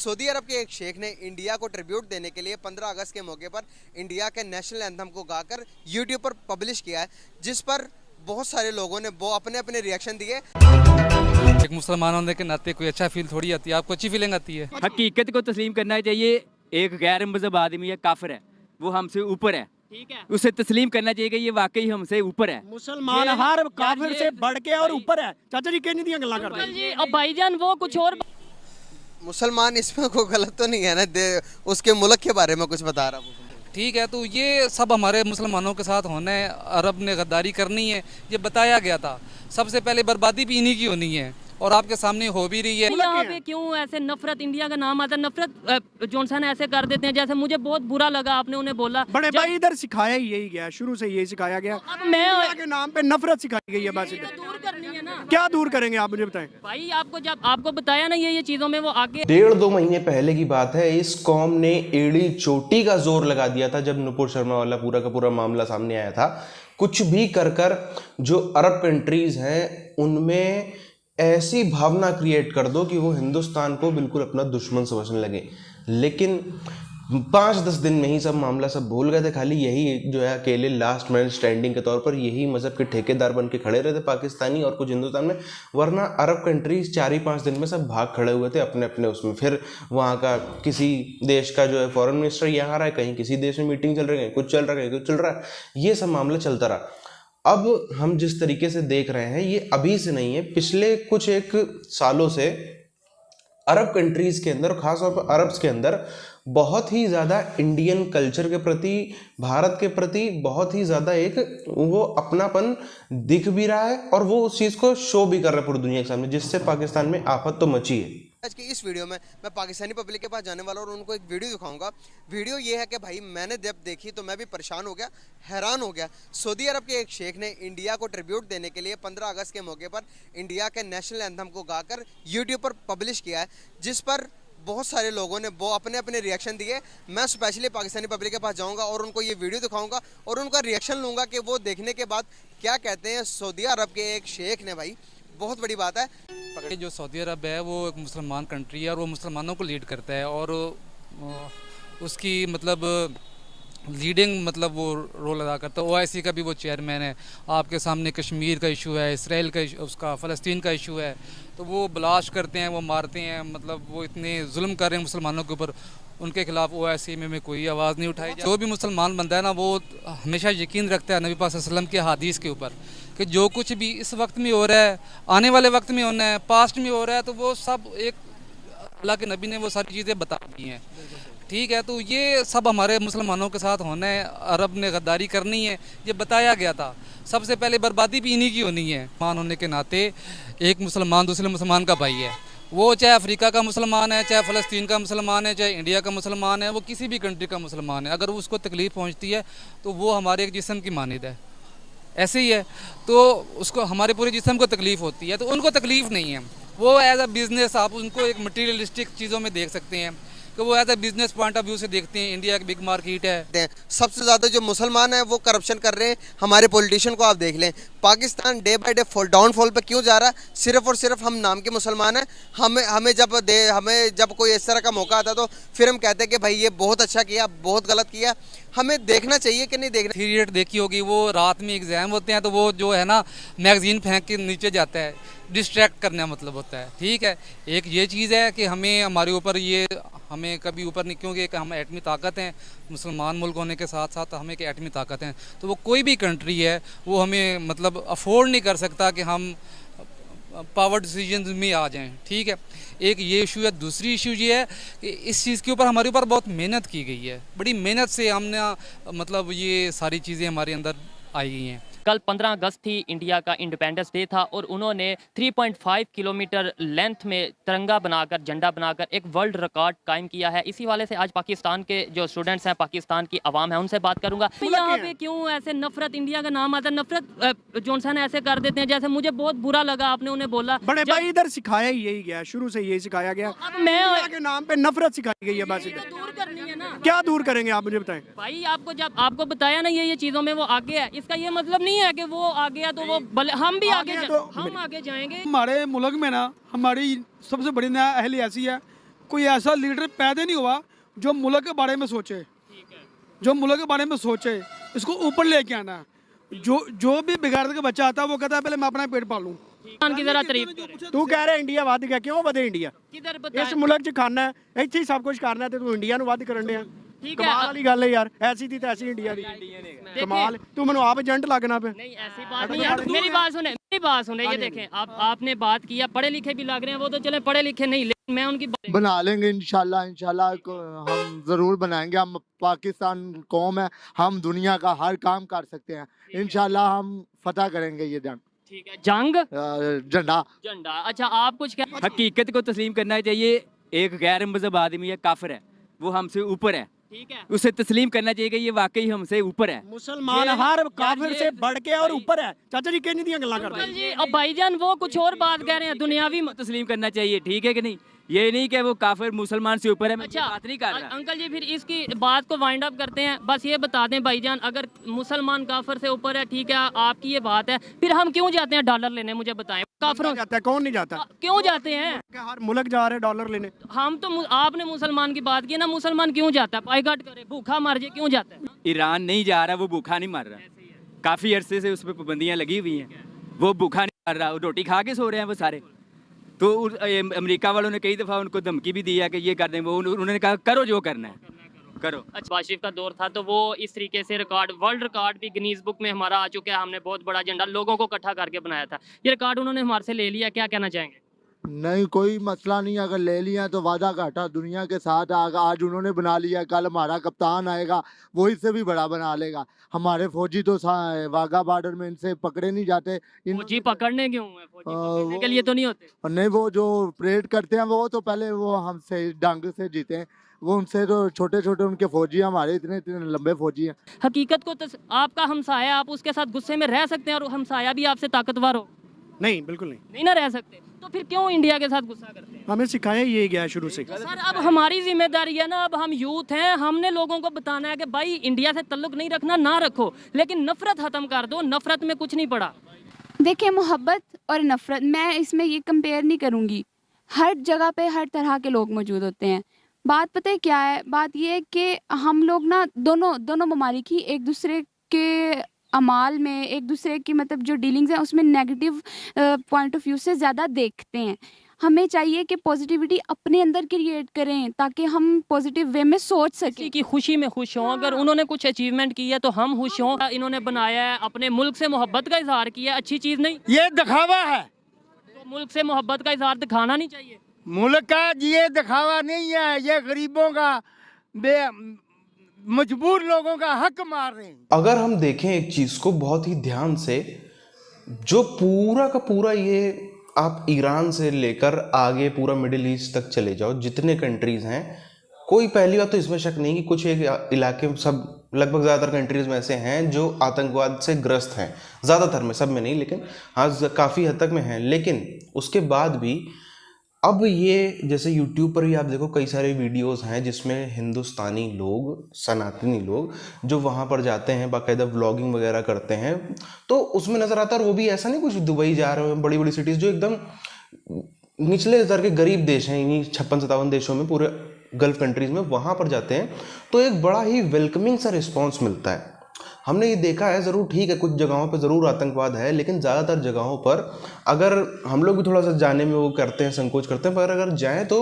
Saudi अरब के एक शेख ने इंडिया को ट्रिब्यूट देने के लिए 15 अगस्त के मौके पर इंडिया के नेशनल एंथम को गाकर यूट्यूब पर पब्लिश किया है, जिस पर बहुत सारे लोगों ने वो अपने अपने रिएक्शन दिए। एक मुसलमान होने के नाते कोई अच्छा फील थोड़ी आती है, आपको अच्छी फीलिंग आती है। हकीकत को तस्लीम करना चाहिए। एक गैर मजहब आदमी है, काफिर है, वो हमसे ऊपर है, ठीक है, उसे तस्लीम करना चाहिए कि ये वाकई हमसे ऊपर है। मुसलमान हर काफिर से बढ़ के और ऊपर है। चाचा जी कहने दिया गल्ला करते जी। अब भाईजान वो कुछ और मुसलमान इसमें कोई गलत तो नहीं है ना, उसके मुल्क के बारे में कुछ बता रहा हूँ। ठीक है, तो ये सब हमारे मुसलमानों के साथ होना है। अरब ने गद्दारी करनी है, ये बताया गया था। सबसे पहले बर्बादी भी इन्हीं की होनी है और आपके सामने हो भी रही है। यहाँ पे क्यों ऐसे नफरत, इंडिया का नाम आता है, नफरत जॉनसन ऐसे कर देते हैं। जैसे मुझे बहुत बुरा लगा, आपने उन्हें बोला बड़े भाई इधर सिखाया ही यही गया, शुरू से यही सिखाया गया। अब मैं इंडिया के नाम पे नफरत सिखाई गई है। बस इधर दूर करनी है ना। क्या दूर करेंगे आप मुझे बताएं। भाई आपको जब आपको बताया ना ये चीजों में वो आगे 1.5-2 महीने पहले की बात है। इस कौम ने एड़ी चोटी का जोर लगा दिया था जब नुपुर शर्मा वाला पूरा का पूरा मामला सामने आया था। कुछ भी कर जो अरब कंट्रीज हैं उनमें ऐसी भावना क्रिएट कर दो कि वो हिंदुस्तान को बिल्कुल अपना दुश्मन समझने लगे। लेकिन 5-10 दिन में ही सब मामला सब भूल गए थे। खाली यही जो है अकेले लास्ट मैन स्टैंडिंग के तौर पर यही मजहब के ठेकेदार बन के खड़े रहे थे पाकिस्तानी और कुछ हिंदुस्तान में, वरना अरब कंट्रीज 4-5 दिन में सब भाग खड़े हुए थे अपने अपने उसमें। फिर वहाँ का किसी देश का जो है फॉरेन मिनिस्टर यहाँ आ रहा है, कहीं किसी देश में मीटिंग चल रही है, कुछ चल रहा है, कुछ चल रहा है, ये सब मामला चलता रहा। अब हम जिस तरीके से देख रहे हैं ये अभी से नहीं है, पिछले कुछ एक सालों से अरब कंट्रीज के अंदर, खासतौर पर अरब्स के अंदर बहुत ही ज़्यादा इंडियन कल्चर के प्रति, भारत के प्रति बहुत ही ज़्यादा एक वो अपनापन दिख भी रहा है और वो उस चीज़ को शो भी कर रहा है पूरी दुनिया के सामने, जिससे पाकिस्तान में आफत तो मची है। आज की इस वीडियो में मैं पाकिस्तानी पब्लिक के पास जाने वाला हूं और उनको एक वीडियो दिखाऊंगा। वीडियो ये है कि भाई मैंने जब देखी तो मैं भी परेशान हो गया, हैरान हो गया। सऊदी अरब के एक शेख ने इंडिया को ट्रिब्यूट देने के लिए 15 अगस्त के मौके पर इंडिया के नेशनल एंथम को गाकर यूट्यूब पर पब्लिश किया है, जिस पर बहुत सारे लोगों ने वो अपने अपने रिएक्शन दिए। मैं स्पेशली पाकिस्तानी पब्लिक के पास जाऊंगा और उनको ये वीडियो दिखाऊंगा और उनका रिएक्शन लूँगा कि वो देखने के बाद क्या कहते हैं। सऊदी अरब के एक शेख ने, भाई बहुत बड़ी बात है। जो सऊदी अरब है वो एक मुसलमान कंट्री है और वो मुसलमानों को लीड करता है और उसकी मतलब लीडिंग मतलब वो रोल अदा करता है। OIC का भी वो चेयरमैन है। आपके सामने कश्मीर का इशू है, इसराइल का उसका फ़लस्तीन का इशू है, तो वो ब्लास्ट करते हैं, वो मारते हैं, मतलब वो इतने जुल्म कर रहे हैं मुसलमानों के ऊपर। उनके खिलाफ OIC में कोई आवाज़ नहीं उठाई। जो भी मुसलमान बंदा है ना वो हमेशा यकीन रखता है नबी पाक सल्लल्लाहु अलैहि वसल्लम के हदीस के ऊपर कि जो कुछ भी इस वक्त में हो रहा है, आने वाले वक्त में होना है, पास्ट में हो रहा है, तो वो सब एक अल्लाह के नबी ने वो सारी चीज़ें बता दी हैं। ठीक है, तो ये सब हमारे मुसलमानों के साथ होना है। अरब ने गद्दारी करनी है, ये बताया गया था। सबसे पहले बर्बादी भी इन्हीं की होनी है। मुसलमान होने के नाते एक मुसलमान दूसरे मुसलमान का भाई है। वो चाहे अफ्रीका का मुसलमान है, चाहे फ़लस्तीन का मुसलमान है, चाहे इंडिया का मुसलमान है, वो किसी भी कंट्री का मुसलमान है। अगर उसको तकलीफ़ पहुँचती है तो वो हमारे एक जिस्म की मानिद है, ऐसे ही है। तो उसको हमारे पूरे जिस्म को तकलीफ़ होती है, तो उनको तकलीफ़ नहीं है। वो एज अ बिज़नेस आप उनको एक मटीरियलिस्टिक चीज़ों में देख सकते हैं कि वो as a business point of view से देखते हैं। इंडिया एक बिग मार्केट है। सबसे ज़्यादा जो मुसलमान हैं वो करप्शन कर रहे हैं। हमारे पॉलिटिशियन को आप देख लें, Pakistan day by day downfall पे क्यों जा रहा है? सिर्फ और सिर्फ हम नाम के मुसलमान हैं। हमें जब कोई इस तरह का मौका आता तो फिर हम कहते हैं कि भाई ये बहुत अच्छा किया, बहुत गलत किया। हमें देखना चाहिए कि नहीं देखना। थ्री इडियट देखी होगी, वो रात में एग्ज़ाम होते हैं तो वो जो है ना मैगज़ीन फेंक के नीचे जाता है, डिस्ट्रैक्ट करने मतलब होता है। ठीक है, एक ये चीज़ है कि हमें हमारे ऊपर ये हमें कभी ऊपर नहीं, क्योंकि हम एटमी ताकत हैं। मुसलमान मुल्क होने के साथ साथ हमें एक एटमी ताकत हैं, तो वो कोई भी कंट्री है वो हमें मतलब अफोर्ड नहीं कर सकता कि हम पावर डिसीजन में आ जाएं। ठीक है, एक ये इशू है। दूसरी इशू ये है कि इस चीज़ के ऊपर हमारे ऊपर बहुत मेहनत की गई है, बड़ी मेहनत से हमने मतलब ये सारी चीज़ें हमारे अंदर आई गई हैं। कल 15 अगस्त थी, इंडिया का इंडिपेंडेंस डे था और उन्होंने 3.5 किलोमीटर लेंथ में तिरंगा बनाकर, झंडा बनाकर एक वर्ल्ड रिकॉर्ड कायम किया है। इसी वाले से आज पाकिस्तान के जो स्टूडेंट्स हैं, पाकिस्तान की आवाम है, उनसे बात करूंगा। यहाँ पे क्यों ऐसे नफरत, इंडिया का नाम आता है, नफरत जॉनसन ऐसे कर देते हैं। जैसे मुझे बहुत बुरा लगा, आपने उन्हें बोला बड़े भाई इधर सिखाया ही यही गया, शुरू से यही सिखाया गया। अब मैं इंडिया के नाम पे नफरत सिखाई गई है। बस इधर दूर करनी है ना। क्या दूर करेंगे आप मुझे बताएं। भाई आपको जब आपको बताया ना ये चीजों में वो आगे है, इसका ये मतलब नहीं है कि वो आ गया तो वो भले हम भी आगे तो हम आगे जाएंगे। हमारे मुल्क में ना हमारी सबसे बड़ी ना अहली ऐसी है, कोई ऐसा लीडर पैदा नहीं हुआ जो मुल्क के बारे में सोचे, जो मुल्क के बारे में सोचे, इसको ऊपर लेके आना है। जो भी बिगाड़ के बच्चा आता है वो कहता है पहले मैं अपना पेट पालूं। की जरा तारीफ करें। तू कह रहा इंडिया वध गया, क्यों वधे इंडिया? किधर इस बताएं? मुल्क च खाना है, ਇੱਥੇ ही सब कुछ करना है, तो तू इंडिया ਨੂੰ ਵੱਧ ਕਰਨ ਡਿਆ। ठीक है। कमाल वाली गल है यार, ऐसी थी तैसी इंडिया दी कमाल। तू मैनू आप एजेंट लगना पे। नहीं ऐसी बात नहीं है, मेरी बात सुने ये देखें, आपने बात किया पढ़े लिखे भी लग रहे हैं, वो तो चले पढ़े लिखे नहीं, लेकिन मैं उनकी बना लेंगे इंशाल्लाह हम ज़रूर बनाएंगे। हम पाकिस्तान कौम है, हम दुनिया का हर काम कर सकते हैं, इंशाल्लाह हम फतह करेंगे ये जंग। ठीक है। जंग झंडा झंडा। अच्छा आप कुछ कह हकीकत को तस्लीम करना चाहिए। एक गैर मजहब आदमी है, काफिर है, वो हमसे ऊपर है, ठीक है। उसे तस्लीम करना चाहिए कि ये वाकई हमसे ऊपर है। मुसलमान हर काफिर से बढ़ के और ऊपर है। चाचा जी किन दी गल्लां करदे अंकल जी अब भाईजान वो कुछ और बात कह रहे हैं, दुनियावी तस्लीम करना चाहिए, ठीक है कि नहीं? ये नहीं कि वो काफिर मुसलमान से ऊपर है, मैं अच्छा बात नहीं कर रहा। अंकल जी फिर इसकी बात को वाइंड अप करते हैं। बस ये बता दें भाईजान, अगर मुसलमान काफिर से ऊपर है, ठीक है आपकी ये बात है, फिर हम क्यों जाते हैं डॉलर लेने? मुझे बताएं। काफिरों जाता है, कौन नहीं जाता? क्यों जाते हैं? हर मुल्क जा रहे डॉलर लेने। हम तो आपने मुसलमान की बात की ना, मुसलमान क्यों जाता है? बाइकाट करे, भूखा मर जाए, क्यों जाता है? ईरान नहीं जा रहा, वो भूखा नहीं मर रहा, काफी अरसे से उस पर पाबंदियां लगी हुई हैं, वो भूखा नहीं मर रहा, वो रोटी खा के सो रहे हैं वो सारे। तो अमेरिका वालों ने कई दफ़ा उनको धमकी भी दी है कि ये कर दें, वो उन्होंने कहा करो जो करना है करो। अच्छा वाशिफ का दौर था तो वो इस तरीके से रिकॉर्ड, वर्ल्ड रिकॉर्ड भी गिनीज बुक में हमारा आ चुका है। हमने बहुत बड़ा झंडा लोगों को इकट्ठा करके बनाया था, ये रिकॉर्ड उन्होंने हमारे से ले लिया। क्या कहना चाहेंगे? नहीं कोई मसला नहीं, अगर ले लिया तो वादा घाटा दुनिया के साथ आगा। आज उन्होंने बना लिया, कल हमारा कप्तान आएगा वो इससे भी बड़ा बना लेगा। हमारे फौजी तो वाघा बॉर्डर में इनसे पकड़े नहीं जाते। फौजी पकड़ने क्यों है? फौजी पकड़ने के लिए तो नहीं होते। नहीं, वो जो परेड करते हैं वो तो पहले वो हमसे डंग से जीते हैं, वो उनसे तो छोटे छोटे उनके फौजी हैं, हमारे इतने इतने लंबे फौजी हैं। हकीकत को आपका हमसाया, आप उसके साथ गुस्से में रह सकते हैं और हमसाया भी आपसे ताकतवर हो? नहीं, बिल्कुल नहीं। नहीं ना रह सकते, तो फिर क्यों इंडिया के साथ गुस्सा करते हैं? हमें सिखाया ये गया शुरू से। सर अब हमारी जिम्मेदारी है ना, अब हम यूथ हैं, हमने लोगों को बताना है कि भाई इंडिया से ताल्लुक नहीं रखना, ना रखो, लेकिन नफरत खत्म कर दो। नफरत में कुछ नहीं पड़ा। देखिए मोहब्बत और नफ़रत, मैं इसमें ये कंपेयर नहीं करूँगी। हर जगह पे हर तरह के लोग मौजूद होते हैं। बात पता है क्या है? बात ये है कि हम लोग ना दोनों ममालिक ही एक दूसरे के अमाल में, एक दूसरे की मतलब जो डीलिंग्स हैं उसमें नेगेटिव पॉइंट ऑफ व्यू से ज़्यादा देखते हैं। हमें चाहिए कि पॉजिटिविटी अपने अंदर क्रिएट करें ताकि हम पॉजिटिव वे में सोच सकें। किसी की खुशी में खुश हों, अगर उन्होंने कुछ अचीवमेंट की है तो हम खुश हों। इन्होंने बनाया है, अपने मुल्क से मोहब्बत का इजहार किया, अच्छी चीज़ नहीं? ये दिखावा है, तो मुल्क से मोहब्बत का इजहार दिखाना नहीं चाहिए। मुल्क का ये दिखावा नहीं है, ये गरीबों का मजबूर लोगों का हक मार रहे हैं। अगर हम देखें एक चीज को बहुत ही ध्यान से, जो पूरा का पूरा ये आप ईरान से लेकर आगे पूरा मिडिल ईस्ट तक चले जाओ, जितने कंट्रीज हैं, कोई पहली बात तो इसमें शक नहीं कि कुछ एक इलाके में सब लगभग ज़्यादातर कंट्रीज में ऐसे हैं जो आतंकवाद से ग्रस्त हैं, ज़्यादातर में, सब में नहीं लेकिन हाँ काफ़ी हद तक में हैं। लेकिन उसके बाद भी अब ये जैसे यूट्यूब पर भी आप देखो कई सारे वीडियोस हैं जिसमें हिंदुस्तानी लोग, सनातनी लोग जो वहाँ पर जाते हैं, बाकायदा व्लॉगिंग वगैरह करते हैं, तो उसमें नज़र आता है। और वो भी ऐसा नहीं कुछ दुबई जा रहे हैं, बड़ी बड़ी सिटीज़ जो एकदम निचले स्तर के गरीब देश हैं, इन्हीं 56-57 देशों में, पूरे गल्फ कंट्रीज़ में, वहाँ पर जाते हैं तो एक बड़ा ही वेलकमिंग सा रिस्पॉन्स मिलता है। हमने ये देखा है, ज़रूर ठीक है कुछ जगहों पे ज़रूर आतंकवाद है, लेकिन ज़्यादातर जगहों पर अगर हम लोग भी थोड़ा सा जाने में वो करते हैं, संकोच करते हैं, पर अगर जाएं तो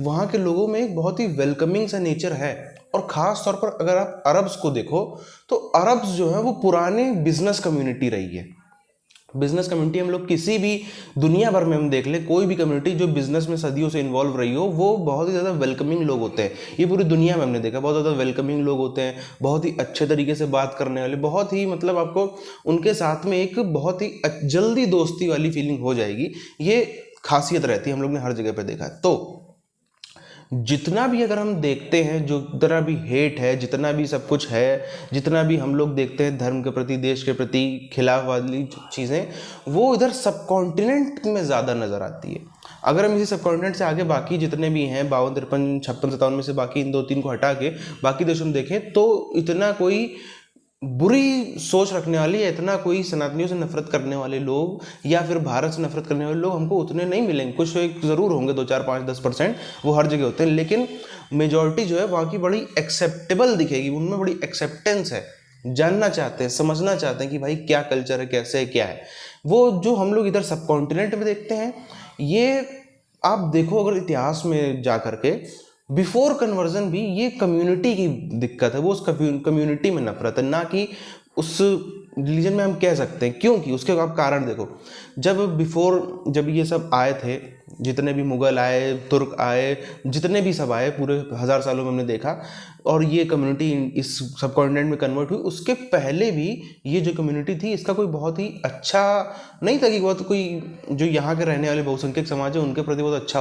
वहाँ के लोगों में एक बहुत ही वेलकमिंग सा नेचर है। और ख़ास तौर पर अगर आप अरब्स को देखो तो अरब्स जो है वो पुराने बिजनेस कम्युनिटी रही है। बिजनेस कम्युनिटी हम लोग किसी भी दुनिया भर में हम देख लें, कोई भी कम्युनिटी जो बिजनेस में सदियों से इन्वॉल्व रही हो, वो बहुत ही ज़्यादा वेलकमिंग लोग होते हैं। ये पूरी दुनिया में हमने देखा, बहुत ज़्यादा वेलकमिंग लोग होते हैं, बहुत ही अच्छे तरीके से बात करने वाले, बहुत ही मतलब आपको उनके साथ में एक बहुत ही जल्दी दोस्ती वाली फीलिंग हो जाएगी। ये खासियत रहती है, हम लोग ने हर जगह पर देखा है। तो जितना भी अगर हम देखते हैं, जो जितना भी हेट है, जितना भी सब कुछ है, जितना भी हम लोग देखते हैं धर्म के प्रति, देश के प्रति खिलाफ वाली चीज़ें, वो इधर सब कॉन्टिनेंट में ज़्यादा नज़र आती है। अगर हम इसी सब कॉन्टिनेंट से आगे बाकी जितने भी हैं 52, 53, 56, 57 में से बाकी इन 2-3 को हटा के बाकी देशों में देखें तो इतना कोई बुरी सोच रखने वाली या इतना कोई सनातनियों से नफरत करने वाले लोग या फिर भारत से नफरत करने वाले लोग हमको उतने नहीं मिलेंगे। कुछ तो एक ज़रूर होंगे, 2, 4, 5, 10%, वो हर जगह होते हैं, लेकिन मेजॉरिटी जो है वहाँ की बड़ी एक्सेप्टेबल दिखेगी, उनमें बड़ी एक्सेप्टेंस है, जानना चाहते हैं, समझना चाहते हैं कि भाई क्या कल्चर है, कैसे है, क्या है। वो जो हम लोग इधर सब कॉन्टिनेंट में देखते हैं, ये आप देखो अगर इतिहास में जा करके बिफोर कन्वर्जन भी ये कम्युनिटी की दिक्कत है, वो उस कम्युनिटी में नफरत है, ना कि उस रिलीजन में हम कह सकते हैं। क्योंकि उसके आप कारण देखो, जब ये सब आए थे, जितने भी मुगल आए, तुर्क आए, जितने भी सब आए, पूरे 1000 सालों में हमने देखा, और ये कम्युनिटी इस सब कॉन्टिनेंट में कन्वर्ट हुई, उसके पहले भी ये जो कम्युनिटी थी इसका कोई बहुत ही अच्छा नहीं था कि बहुत कोई जो यहाँ के रहने वाले बहुसंख्यक समाज है उनके प्रति बहुत अच्छा